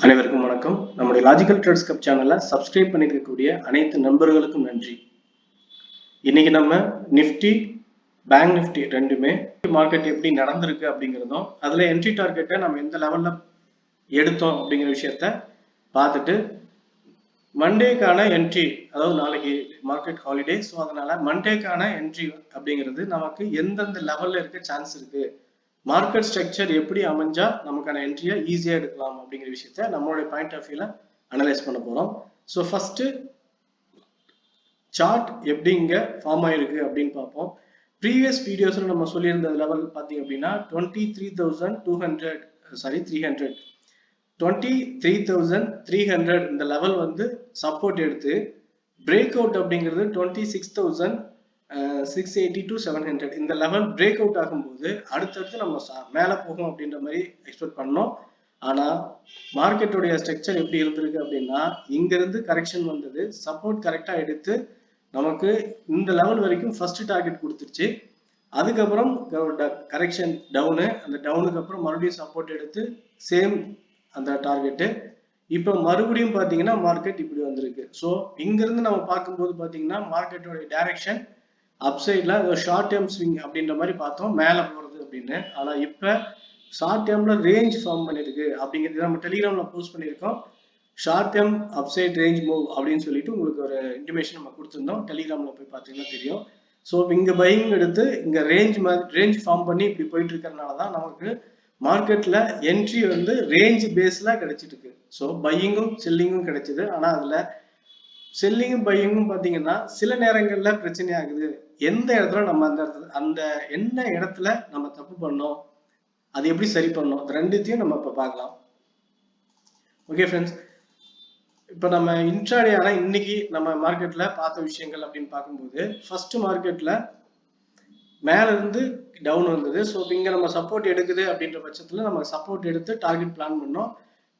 அனைவருக்கும் வணக்கம். நம்முடைய லாஜிக்கல் ட்ரேட்ஸ் கப் சேனலை சப்ஸ்கிரைப் பண்ணிருக்கக்கூடிய அனைத்து நண்பர்களுக்கும் நன்றி. இன்னைக்கு நம்ம நிஃப்டி, பேங்க் நிஃப்டி ரெண்டுமே மார்க்கெட் எப்படி நடந்திருக்கு அப்படிங்கிறதும், அதுல என்ட்ரி டார்கெட்டை நம்ம எந்த லெவல்ல எடுத்தோம் அப்படிங்கிற விஷயத்த பார்த்துட்டு, மண்டேக்கான என்ட்ரி, அதாவது நாளைக்கு மார்க்கெட் ஹாலிடே, ஸோ அதனால மண்டேக்கான என்ட்ரி அப்படிங்கிறது நமக்கு எந்தெந்த லெவல்ல இருக்க சான்ஸ் இருக்கு, மார்க்கெட் ஸ்ட்ரக்சர் எப்படி அமைஞ்சா நமக்கான என்ட்ரியை ஈஸியா எடுக்கலாம் அப்படிங்கிற விஷயத்த நம்மளுடைய பாயிண்ட் ஆஃப் வியூல அனலைஸ் பண்ண போறோம். ஸோ ஃபர்ஸ்ட் சார்ட் எப்படி இங்க ஃபார்ம் ஆயிருக்கு அப்படின்னு பார்ப்போம். ப்ரீவியஸ் வீடியோஸ்ல நம்ம சொல்லியிருந்த லெவல் பார்த்தீங்க அப்படின்னா 23,300 இந்த லெவல் வந்து சப்போர்ட் எடுத்து பிரேக் அவுட் அப்படிங்கிறது 26,680 to 700 இந்த லெவல் பிரேக் அவுட் ஆகும்போது அடுத்தடுத்து நம்ம மேல போகும் அப்படின்ற மாதிரி எக்ஸ்பெக்ட் பண்ணோம். ஆனா மார்க்கெட்டுடைய ஸ்ட்ரக்சர் எப்படி இருந்திருக்கு அப்படின்னா, இங்க இருந்து கரெக்ஷன் வந்தது, சப்போர்ட் கரெக்டா எடுத்து நமக்கு இந்த லெவல் வரைக்கும் ஃபர்ஸ்ட் டார்கெட் கொடுத்துருச்சு. அதுக்கப்புறம் கரெக்ஷன் டவுனு, அந்த டவுனுக்கு அப்புறம் மறுபடியும் சப்போர்ட் எடுத்து சேம் அந்த டார்கெட்டு. இப்போ மறுபடியும் பாத்தீங்கன்னா மார்க்கெட் இப்படி வந்திருக்கு. ஸோ இங்க இருந்து நம்ம பார்க்கும்போது பாத்தீங்கன்னா மார்க்கெட்டோட டைரக்ஷன் அப்சைட்ல ஷார்ட் டேர்ம் ஸ்விங் அப்படின்ற மாதிரி பார்த்தோம், மேல போறது அப்படின்னு. ஆனா இப்ப ஷார்ட் டேர்ம்ல ரேஞ்ச் ஃபார்ம் பண்ணிருக்கு அப்படிங்கிறது நம்ம டெலிகிராம்ல போஸ்ட் பண்ணியிருக்கோம். Short term upside range move அப்படின்னு சொல்லிட்டு உங்களுக்கு ஒரு இன்டிமேஷன் நம்ம கொடுத்துருந்தோம், டெலிகிராம்ல போய் பார்த்தீங்கன்னா தெரியும். ஸோ இங்க பையிங் எடுத்து இங்க ரேஞ்ச் ஃபார்ம் பண்ணி இப்படி போயிட்டு இருக்கிறதுனாலதான் நமக்கு மார்க்கெட்ல என்ட்ரி வந்து ரேஞ்ச் பேஸ்ல கிடைச்சிட்டு இருக்கு. ஸோ பையிங்கும் செல்லிங்கும் கிடைச்சது. ஆனா அதுல செல்லிங்கும் பையிங்கும் பாத்தீங்கன்னா சில நேரங்கள்ல பிரச்சனை ஆகுது. எந்த இடத்துல நம்ம அந்த என்ன இடத்துல நம்ம தப்பு பண்ணோம், அது எப்படி சரி பண்ணோம், ரெண்டுத்தையும் நம்ம இப்ப பார்க்கலாம். ஓகே ஃப்ரெண்ட்ஸ், இப்ப நம்ம இன்ட்ராடே ஆனா இன்னைக்கு நம்ம மார்க்கெட்ல பார்த்த விஷயங்கள் அப்படின்னு பார்க்கும்போது, ஃபர்ஸ்ட் மார்க்கெட்ல மேல இருந்து டவுன் வந்தது. ஸோ இங்க நம்ம சப்போர்ட் எடுக்குது அப்படின்ற பட்சத்துல நம்ம சப்போர்ட் எடுத்து டார்கெட் பிளான் பண்ணோம்.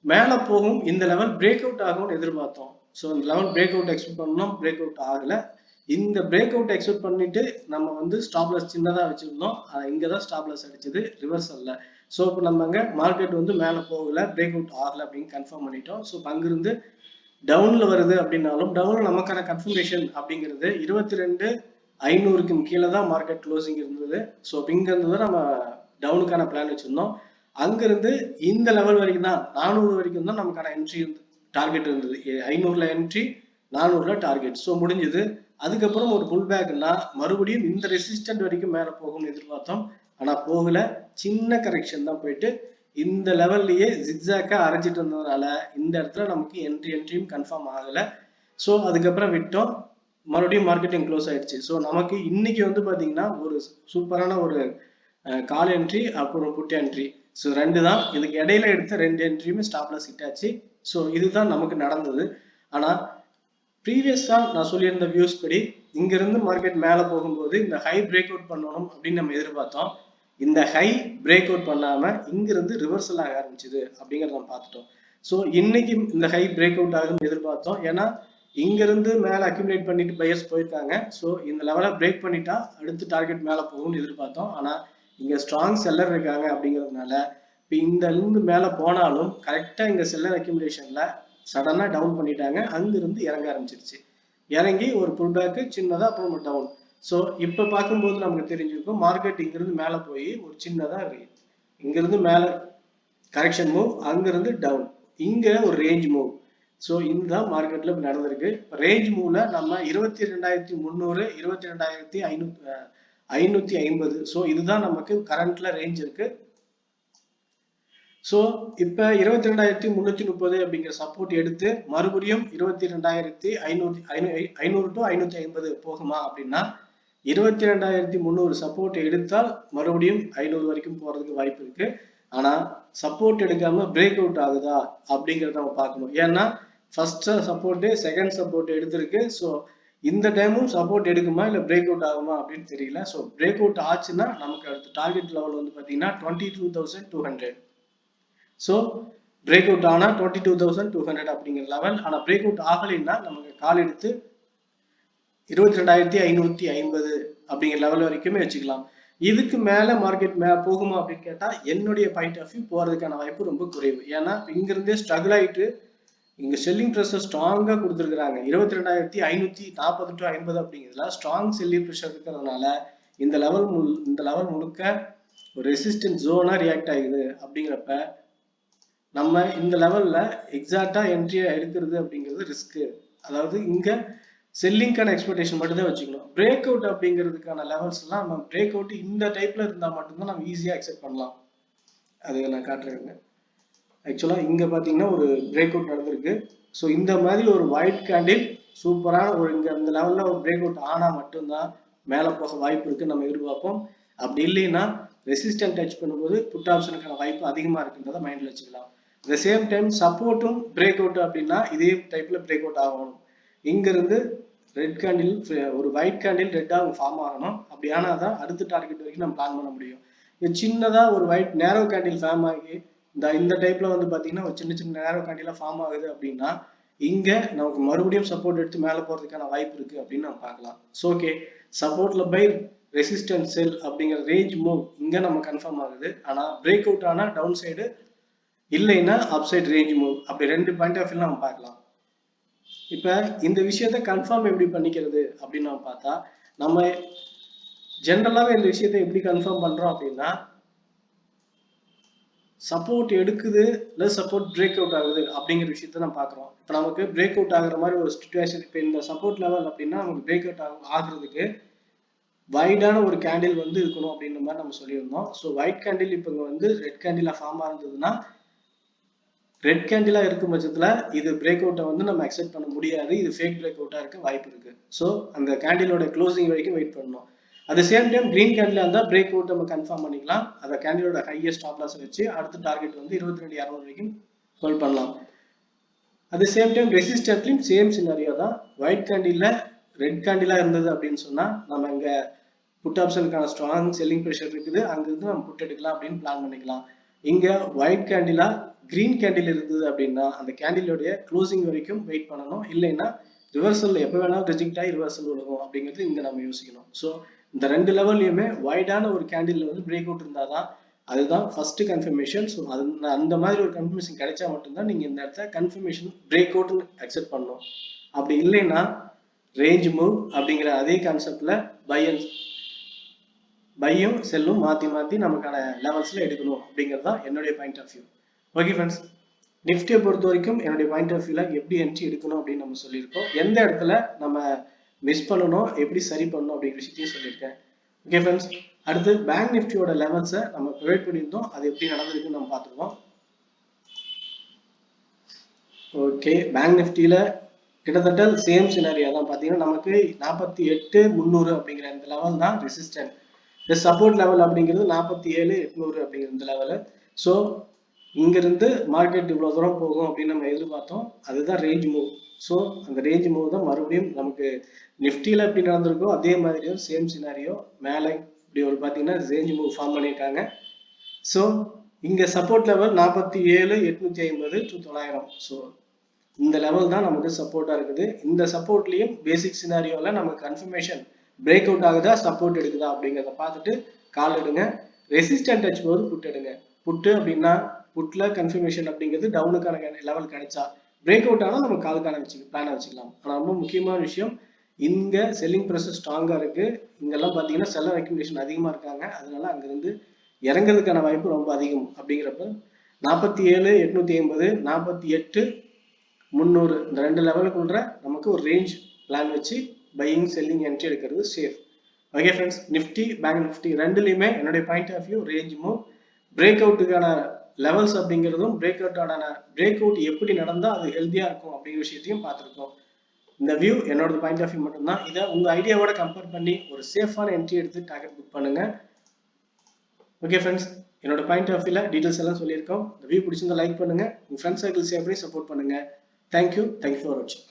மேல போகும், இந்த லெவல் பிரேக் அவுட் ஆகும்னு எதிர்பார்த்தோம். ஸோ இந்த லெவல் பிரேக் அவுட் எக்ஸ்பெக்ட் பண்ணோம், பிரேக் அவுட் ஆகல. இந்த பிரேக் அவுட் எக்ஸ்பெக்ட் பண்ணிட்டு நம்ம வந்து ஸ்டாப் லாஸ் சின்னதா வச்சிருந்தோம், இங்கதான் ஸ்டாப் லாஸ் அடிச்சது, ரிவர்சல்ல. ஸோ இப்போ நம்ம அங்க மார்க்கெட் வந்து மேல போகல, பிரேக் அவுட் ஆகல அப்படின்னு கன்ஃபார்ம் பண்ணிட்டோம். ஸோ அங்கிருந்து டவுன்ல வருது அப்படின்னாலும் டவுன்ல நமக்கான கன்ஃபர்மேஷன் அப்படிங்கிறது 22,500க்கு கீழே தான் மார்க்கெட் க்ளோசிங் இருந்தது. ஸோ இங்க இருந்து நம்ம டவுனுக்கான பிளான் வச்சிருந்தோம். அங்கிருந்து இந்த லெவல் வரைக்கும் தான், 400 வரைக்கும் தான் நமக்கான என்ட்ரி டார்கெட் இருந்தது. 500ல என்ட்ரி, 400ல டார்கெட். ஸோ முடிஞ்சது. அதுக்கப்புறம் ஒரு புல் பேக்னா மறுபடியும் இந்த ரெசிஸ்டன்ட் வரைக்கும் மேல போகும்னு எதிர்பார்த்தோம். ஆனா போகல, சின்ன கரெக்ஷன் தான் போயிட்டு இந்த லெவல்லயே ஜிக்ஸாக்கா அரைஞ்சிட்டு இருந்ததுனால இந்த இடத்துல நமக்கு என்ட்ரியும் கன்ஃபார்ம் ஆகல. ஸோ அதுக்கப்புறம் விட்டோம், மறுபடியும் மார்க்கெட்டிங் க்ளோஸ் ஆயிடுச்சு. ஸோ நமக்கு இன்னைக்கு வந்து பாத்தீங்கன்னா ஒரு சூப்பரான ஒரு கால் என்ட்ரி அப்புறம் புட் என்ட்ரி, ஸோ ரெண்டு தான். இதுக்கு இடையில எடுத்த ரெண்டு என்ட்ரியுமே ஸ்டாப் லாஸ் ஹிட் ஆச்சு. ஸோ இதுதான் நமக்கு நடந்தது. ஆனா ப்ரீவியஸா நான் சொல்லியிருந்த வியூஸ் படி இங்க இருந்து மார்க்கெட் மேல போகும்போது இந்த ஹை பிரேக் அவுட் பண்ணணும் அப்படின்னு நம்ம எதிர்பார்த்தோம். இந்த ஹை பிரேக் அவுட் பண்ணாம இங்கிருந்து ரிவர்சல் ஆக ஆரம்பிச்சுது அப்படிங்கறத நம்ம பார்த்துட்டோம். ஸோ இன்னைக்கு இந்த ஹை பிரேக் அவுட் ஆகும்னு எதிர்பார்த்தோம். ஏன்னா இங்க இருந்து மேல அக்யூமுலேட் பண்ணிட்டு பையர்ஸ் போயிருக்காங்க. ஸோ இந்த லெவலை பிரேக் பண்ணிட்டா அடுத்து டார்கெட் மேல போகும்னு எதிர்பார்த்தோம். ஆனா இங்க ஸ்ட்ராங் செல்லர் இருக்காங்க அப்படிங்கிறதுனால இப்ப இந்த இருந்து மேல போனாலும் கரெக்டா இங்க செல்லர் அக்யூமுலேஷன்ல சடனா டவுன் பண்ணிட்டாங்க, அங்கிருந்து இறங்க ஆரம்பிச்சிருச்சு. இறங்கி ஒரு புல் பேக் சின்னதா அப்புறம் டவுன். ஸோ இப்ப பார்க்கும்போது நமக்கு தெரிஞ்சிருக்கும் மார்க்கெட் இங்கிருந்து மேல போய் ஒரு சின்னதா இங்கிருந்து மேல கரெக்ஷன் மூவ், அங்கிருந்து டவுன், இங்க ஒரு ரேஞ்ச் மூவ். ஸோ இதுதான் மார்க்கெட்ல நடந்திருக்கு. ரேஞ்ச் மூவ்ல நம்ம 22,300, 22,550. ஸோ இதுதான் நமக்கு கரண்ட்ல ரேஞ்ச் இருக்கு. ஸோ இப்ப 22,330 அப்படிங்கிற சப்போர்ட் எடுத்து மறுபடியும் 22,500 to 550 போகுமா அப்படின்னா 22,300 சப்போர்ட் எடுத்தால் மறுபடியும் 500 வரைக்கும் போறதுக்கு வாய்ப்பு இருக்கு. ஆனா சப்போர்ட் எடுக்காம பிரேக் அவுட் ஆகுதா அப்படிங்கறத நம்ம பார்க்கணும். ஏன்னா ஃபர்ஸ்ட் சப்போர்ட் செகண்ட் சப்போர்ட் எடுத்திருக்கு. ஸோ இந்த டைமும் சப்போர்ட் எடுக்குமா இல்ல பிரேக் அவுட் ஆகுமா அப்படின்னு தெரியல. ஸோ பிரேக் அவுட் ஆச்சுன்னா நமக்கு அடுத்த டார்கெட் லெவல் வந்து பாத்தீங்கன்னா 22,200. ஸோ பிரேக் அவுட் ஆனா 22,200 அப்படிங்கிற லெவல். ஆனா பிரேக் அவுட் ஆகலைன்னா நமக்கு கால் எடுத்து 22,550 அப்படிங்கிற லெவல் வரைக்குமே வச்சுக்கலாம். இதுக்கு மேல மார்க்கெட் போகுமா அப்படின்னு கேட்டா என்னுடைய பாயிண்ட் ஆஃப் வியூ போறதுக்கான வாய்ப்பு ரொம்ப குறைவு. ஏன்னா இங்க இருந்தே ஸ்ட்ரகிள் ஆயிட்டு இங்க செல்லிங் ப்ரெஷர் ஸ்ட்ராங்கா கொடுத்துருக்காங்க. 22,540 to 50 அப்படிங்கிறதுல ஸ்ட்ராங் செல்லிங் ப்ரெஷர் இருக்கிறதுனால இந்த லெவல் முழுக்க ஒரு ரெசிஸ்டன்ஸ் ஜோனா ரியாக்ட் ஆகுது. அப்படிங்கிறப்ப நம்ம இந்த லெவல்ல எக்ஸாக்டா என்ட்ரியா எடுக்கிறது அப்படிங்கிறது ரிஸ்க். அதாவது இங்க செல்லிங்கான எக்ஸ்பெக்டேஷன் மட்டும் தான் வச்சுக்கணும். பிரேக் அவுட் அப்படிங்கிறதுக்கான லெவல்ஸ் எல்லாம் நம்ம பிரேக் அவுட் இந்த டைப்ல இருந்தா மட்டும்தான் நம்ம ஈஸியா அக்செப்ட் பண்ணலாம். அது நான் காட்டுறேங்க. ஆக்சுவலா இங்க பாத்தீங்கன்னா ஒரு பிரேக் அவுட் நடந்திருக்கு. ஸோ இந்த மாதிரி ஒரு ஒயிட் கேண்டில் சூப்பரான ஒரு இங்க அந்த லெவல்ல ஒரு பிரேக் அவுட் ஆனா மட்டும்தான் மேல போக வாய்ப்பு இருக்கு நம்ம எதிர்பார்ப்போம். அப்படி இல்லைன்னா ரெசிஸ்டன்ட் டச் பண்ணும்போது புட் ஆப்ஷனுக்கான வாய்ப்பு அதிகமா இருக்குன்றத மைண்ட்ல வச்சுக்கலாம். the same time சப்போர்ட்டும் பிரேக் அவுட் அப்படின்னா இதே டைப்ல பிரேக் அவுட் ஆகணும். இங்க இருந்து ரெட் கேண்டில் ஒரு ஒயிட் கேண்டில் ரெட்டா ஃபார்ம் ஆகணும். அப்படி ஆனாதான் அடுத்த டார்கெட் வரைக்கும் நம்ம பிளான் பண்ண முடியும். இது சின்னதா ஒரு ஒயிட் நேரோ கேண்டில் ஃபார்ம் ஆகி இந்த டைப்ல வந்து பாத்தீங்கன்னா ஒரு சின்ன சின்ன நேரோ கேண்டிலா ஃபார்ம் ஆகுது அப்படின்னா இங்க நமக்கு மறுபடியும் சப்போர்ட் எடுத்து மேல போறதுக்கான வாய்ப்பு இருக்கு அப்படின்னு நம்ம பார்க்கலாம். ஸோ ஓகே, சப்போர்ட்ல பை ரெசிஸ்டன்ஸ் செல் அப்படிங்கிற ரேஞ்ச் மூவ் இங்க நம்ம கன்ஃபார்ம் ஆகுது. ஆனா பிரேக் அவுட் ஆனா டவுன் சைடு, இல்லைன்னா அப்சைட் ரேஞ்ச் மூவ், அப்படி ரெண்டு பாயிண்ட் ஆஃப் வியூ நம்ம பார்க்கலாம். இப்ப இந்த விஷயத்த கன்ஃபார்ம் எப்படி பண்ணிக்கிறது அப்படின்னு நம்ம பார்த்தா, நம்ம ஜென்ரலாவே இந்த விஷயத்த எப்படி கன்ஃபார்ம் பண்றோம் அப்படின்னா சப்போர்ட் எடுக்குது இல்ல சப்போர்ட் பிரேக் அவுட் ஆகுது அப்படிங்கிற விஷயத்த நம்ம பாக்குறோம். இப்ப நமக்கு பிரேக் அவுட் ஆகுற மாதிரி ஒரு சிச்சுவேஷன், இப்ப இந்த சப்போர்ட் லெவல் அப்படின்னா நமக்கு பிரேக் அவுட் ஆகுறதுக்கு வைடான ஒரு கேண்டில் வந்து இருக்கணும் அப்படின்ற மாதிரி நம்ம சொல்லியிருந்தோம். ஸோ ஒயிட் கேண்டில் இப்போ இங்க வந்து ரெட் கேண்டிலா ஃபார்ம் ஆகுதுன்னா ரெட் கேண்டிலா இருக்கும் பட்சத்துல இது பிரேக் அவுட்டை வந்து நம்ம அக்செப்ட் பண்ண முடியாது. இது ஃபேக் பிரேக் அவுட்டா இருக்க வாய்ப்பு இருக்கு. ஸோ அந்த கேண்டிலோட க்ளோசிங் வரைக்கும் வெயிட் பண்ணணும். At same time green candle இருந்தால் பிரேக் அவுட் நம்ம கன்ஃபார்ம் பண்ணிக்கலாம். அந்த கேண்டிலோட ஹையஸ்ட் ஸ்டாப் லாஸ் வச்சு அடுத்த டார்கெட் வந்து 22,200 வரைக்கும் ஹோல்ட் பண்ணலாம். அட் சேம் டைம் ரெசிஸ்டன்ட்லையும் சேம் சினாரியோ தான். ஒயிட் கேண்டில்ல ரெட் கேண்டிலா இருந்தது அப்படின்னு சொன்னா நம்ம இங்க புட் ஆப்ஷனுக்கான ஸ்ட்ராங் செல்லிங் ப்ரெஷர் இருக்குது, அங்கிருந்து நம்ம புட் எடுக்கலாம் அப்படின்னு பிளான் பண்ணிக்கலாம். இங்க ஒயிட் கேண்டிலா கிரீன் கேண்டில் இருந்தது அப்படின்னா அந்த கேண்டிலோடைய க்ளோசிங் வரைக்கும் வெயிட் பண்ணணும். இல்லைன்னா ரிவர்சல் எப்போ வேணாலும் ரிஜெக்ட் ஆகி ரிவர்சல் விழுகும் அப்படிங்கிறது இங்க நம்ம யோசிக்கணும். ஸோ இந்த ரெண்டு லெவல்லையுமே வைடான ஒரு கேண்டில் வந்து பிரேக் அவுட் இருந்தாதான் அதுதான் ஃபர்ஸ்ட் கன்ஃபர்மேஷன். ஸோ அது அந்த மாதிரி ஒரு கன்ஃபர்மேஷன் கிடைச்சா மட்டும்தான் நீங்க இந்த இடத்துல கன்ஃபர்மேஷன் பிரேக் அவுட்னு அக்செப்ட் பண்ணணும். அப்படி இல்லைன்னா ரேஞ்ச் மூவ் அப்படிங்கிற அதே கான்செப்ட்ல பையும் செல்லும் மாத்தி மாத்தி நமக்கான லெவல்ஸ்ல எடுக்கணும் அப்படிங்கிறது தான் என்னுடைய point of view. Okay friends, நிஃப்டியை பொறுத்த வரைக்கும் என்னுடைய பாயிண்ட் ஆஃப் வியூல எப்படி என்ட்ரி எடுக்கணும் அப்படின்னு நம்ம சொல்லியிருக்கோம். எந்த இடத்துல நம்ம மிஸ் பண்ணணும், எப்படி சரி பண்ணணும் அப்படிங்கிற விஷயத்தையும் சொல்லியிருக்கேன். ஓகே ஃப்ரெண்ட்ஸ், அடுத்து பேங்க் நிஃப்டியோட லெவல்ஸை நம்ம ப்ரொவைட் பண்ணியிருந்தோம். அது எப்படி நடந்திருக்குன்னு நம்ம பார்த்துருவோம். ஓகே, பேங்க் நிஃப்டியில கிட்டத்தட்ட சேம் சினாரியா தான். பார்த்தீங்கன்னா நமக்கு 48,300 அப்படிங்கிற இந்த லெவல் தான் ரெசிஸ்டன்ட். இந்த சப்போர்ட் லெவல் அப்படிங்கிறது 47,800 அப்படிங்கிற இந்த லெவலு. ஸோ இங்கிருந்து மார்க்கெட் இவ்வளவு தூரம் போகும் அப்படின்னு நம்ம எதிர்பார்த்தோம். அதுதான் ரேஞ்ச் மூவ். ஸோ அந்த ரேஞ்ச் மூவ் தான் மறுபடியும் நமக்கு நிஃப்டியில எப்படி நடந்திருக்கோ அதே மாதிரியும் சேம் சினாரியோ மேலே இப்படி ஒரு பார்த்தீங்கன்னா ரேஞ்ச் மூவ் ஃபார்ம் பண்ணியிருக்காங்க. ஸோ இங்க சப்போர்ட் லெவல் 47,850 to 900. ஸோ இந்த லெவல் தான் நமக்கு சப்போர்ட்டா இருக்குது. இந்த சப்போர்ட்லயும் பேசிக் சினாரியோல நமக்கு கன்ஃபர்மேஷன் பிரேக் அவுட் ஆகுதா சப்போர்ட் எடுக்குதா அப்படிங்கிறத பார்த்துட்டு கால் எடுங்க. ரெசிஸ்டன்ட் டச் போது புட் எடுங்க. புட்டு அப்படின்னா புட்ல கன்ஃபர்மேஷன் அப்படிங்கிறது டவுனுக்கான லெவல் கிடைச்சா, பிரேக் அவுட் ஆனா நம்ம காலுக்கான பிளான வச்சுக்கலாம். ஆனா ரொம்ப முக்கியமான விஷயம், இங்க செல்லிங் ப்ரெஷர் ஸ்ட்ராங்கா இருக்கு. இங்கெல்லாம் பாத்தீங்கன்னா செல்லர் அக்யூமுலேஷன் அதிகமா இருக்காங்க. அதனால அங்கிருந்து இறங்குறதுக்கான வாய்ப்பு ரொம்ப அதிகம். அப்படிங்கிறப்ப 47,850 48,300 இந்த ரெண்டு லெவலுக்குள்ள நமக்கு ஒரு ரேஞ்ச் பிளான் வச்சு பையிங் செல்லிங் என்ட்ரி எடுக்கிறது safe. Okay friends, Nifty bank Nifty ரெண்டுலையுமே என்னுடைய point of view range move, break அவுட்டுக்கான லெவல்ஸ் அப்படிங்கிறதும் பிரேக் அவுட் எப்படி நடந்தா அது ஹெல்த்தியா இருக்கும் அப்படிங்கிற விஷயத்தையும் பார்த்துருக்கோம். இந்த வியூ என்னோட பாயிண்ட் ஆஃப் வியூ மட்டும்தான். இதை உங்க ஐடியாவோட கம்பேர் பண்ணி ஒரு சேஃபான என்ட்ரி எடுத்து டார்கெட் புக் பண்ணுங்க. ஓகே ஃப்ரெண்ட்ஸ், என்னோட பாயிண்ட் ஆஃப் வியூல டீடைல்ஸ் எல்லாம் சொல்லியிருக்கோம். இந்த வியூ பிடிச்சிருந்தா லைக் பண்ணுங்க, உங்க ஃப்ரெண்ட்ஸ் சர்க்கிள் ஷேர் பண்ணி சப்போர்ட் பண்ணுங்க. தேங்க்யூ ஃபார் வாட்சிங்.